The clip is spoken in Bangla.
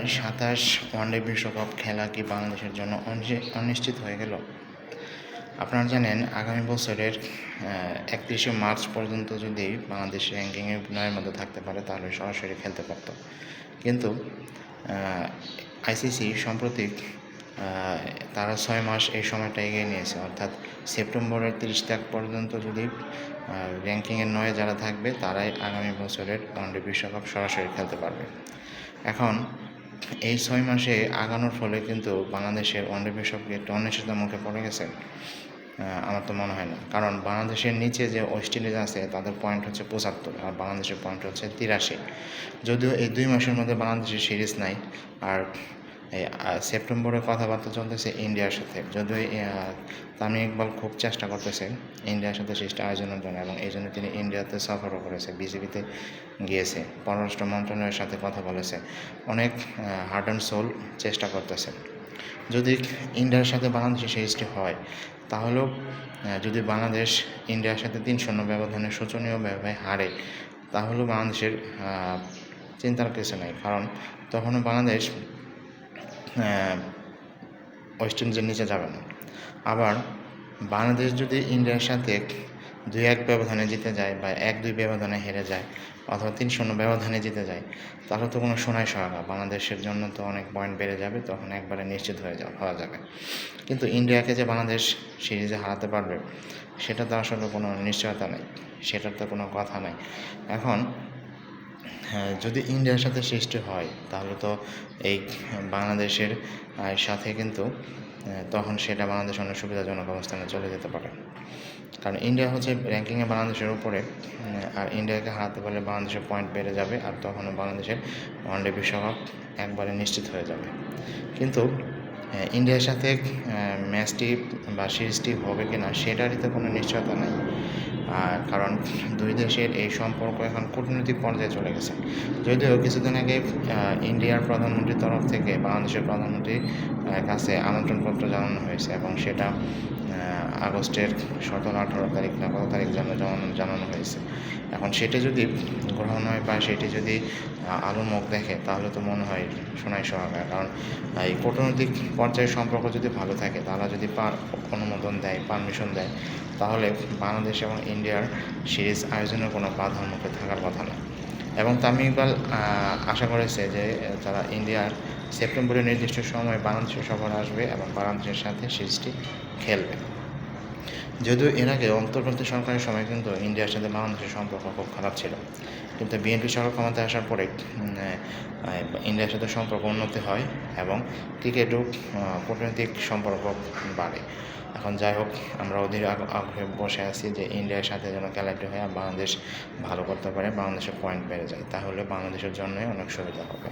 2027 ওয়ানডে বিশ্বকাপ খেলা কি বাংলাদেশের জন্য অনিশ্চিত হয়ে গেল? আপনারা জানেন আগামী বছরের 31শে মার্চ পর্যন্ত যদি বাংলাদেশ র্যাঙ্কিংয়ে 9-এর মধ্যে থাকতে পারে তাহলে সরাসরি খেলতে পারত। কিন্তু আইসিসি সম্প্রতি তারা 6 মাস এই সময়টা এগিয়ে নিয়েছে, অর্থাৎ সেপ্টেম্বরের 30 তারিখ পর্যন্ত যদি র্যাঙ্কিংয়ের 9-এ যারা থাকবে তারাই আগামী বছরের ওয়ানডে বিশ্বকাপ সরাসরি খেলতে পারবে। এখন এই 6 মাসে আগানোর ফলে কিন্তু বাংলাদেশের ওয়ানডে বিশ্বকাপে একটু অনিশ্চয়তার মুখে পড়ে গেছে। আমার তো মনে হয় না, কারণ বাংলাদেশের নিচে যে ওয়েস্ট ইন্ডিজ আছে তাদের পয়েন্ট হচ্ছে 75 আর বাংলাদেশের পয়েন্ট হচ্ছে 83। যদিও এই 2 মাসের মধ্যে বাংলাদেশের সিরিজ নাই, আর সেপ্টেম্বরে কথাবার্তা চলতেছে ইন্ডিয়ার সাথে। যদিও তামিম ইকবাল খুব চেষ্টা করতেছে ইন্ডিয়ার সাথে সিরিজটা আয়োজনের জন্য, এবং এই জন্য তিনি ইন্ডিয়াতে সফরও করেছে, বিসিবিতে গিয়েছে, পররাষ্ট্র মন্ত্রণালয়ের সাথে কথা বলেছে, অনেক হার্ট অ্যান্ড সোল চেষ্টা করতেছে। যদি ইন্ডিয়ার সাথে বাংলাদেশের সিরিজটি হয় তাহলেও যদি বাংলাদেশ ইন্ডিয়ার সাথে 3-0 ব্যবধানে শোচনীয়ভাবে হারে তাহলেও বাংলাদেশের চিন্তার কিছু নেই, কারণ তখনও বাংলাদেশ ওয়েস্ট ইন্ডিজের নিচে যাবে না। আবার বাংলাদেশ যদি ইন্ডিয়ার সাথে 2-1 ব্যবধানে জিতে যায় বা 1-2 ব্যবধানে হেরে যায় অথবা 3-0 ব্যবধানে জিতে যায় তাহলে তো কোনো সোনাই সোহাগা, বাংলাদেশের জন্য তো অনেক পয়েন্ট বেড়ে যাবে, তখন একবারে নিশ্চিত হওয়া যাবে। কিন্তু ইন্ডিয়াকে যে বাংলাদেশ সিরিজে হারাতে পারবে সেটা তো আসলে কোনো নিশ্চয়তা নেই, সেটার তো কোনো কথা নেই। এখন যদি ইন্ডিয়ার সাথে সৃষ্টি হয় তাহলে তো এই বাংলাদেশের সাথে কিন্তু তখন সেটা বাংলাদেশ অনেক সুবিধাজনক অবস্থানে চলে যেতে পারে, কারণ ইন্ডিয়া হচ্ছে র্যাঙ্কিংয়ে বাংলাদেশের উপরে, আর ইন্ডিয়াকে হারাতে পারলে বাংলাদেশের পয়েন্ট বেড়ে যাবে, আর তখনও বাংলাদেশের ওয়ানডে বিশ্বকাপ একবারে নিশ্চিত হয়ে যাবে। কিন্তু ইন্ডিয়ার সাথে ম্যাচটি বা সিরিজটি হবে কি না সেটারই তো কোনো নিশ্চয়তা নেই, কারণ দুই দেশের এই সম্পর্ক এখন কূটনৈতিক পর্যায়ে চলে গেছে। যদিও কিছুদিন আগে ইন্ডিয়ার প্রধানমন্ত্রীর তরফ থেকে বাংলাদেশের প্রধানমন্ত্রীর কাছে আমন্ত্রণপত্র জানানো হয়েছে, এবং সেটা আগস্টের 17-18 তারিখ না কত তারিখ জানানো হয়েছে। এখন সেটি যদি গ্রহণ হয় বা সেটি যদি আলোর মুখ দেখে তাহলে তো মনে হয় সোনাই সোহাগা, কারণ এই কূটনৈতিক পর্যায়ের সম্পর্ক যদি ভালো থাকে, তারা যদি অনুমোদন দেয়, পারমিশন দেয়, তাহলে বাংলাদেশ এবং ইন্ডিয়ার সিরিজ আয়োজনের কোনো বাধার মুখে থাকার কথা না। এবং তামিম ইকবাল আশা করেছে যে তারা ইন্ডিয়ার সেপ্টেম্বরের নির্দিষ্ট সময়ে বাংলাদেশের সফর আসবে এবং বাংলাদেশের সাথে সিরিজটি খেলবে। যদিও এর আগে অন্তর্বর্তী সরকারের সময় কিন্তু ইন্ডিয়ার সাথে বাংলাদেশের সম্পর্ক খুব খারাপ ছিল, কিন্তু বিএনপি সরকার ক্ষমতায় আসার পরে ইন্ডিয়ার সাথে সম্পর্ক উন্নতি হয় এবং ক্রিকেটও কূটনৈতিক সম্পর্ক বাড়ে। এখন যাই হোক, আমরা অধীর আগ্রহে বসে আছি যে ইন্ডিয়ার সাথে যেন খেলাটি হয় আর বাংলাদেশ ভালো করতে পারে, বাংলাদেশের পয়েন্ট বেড়ে যায়, তাহলে বাংলাদেশের জন্যই অনেক সুবিধা হবে।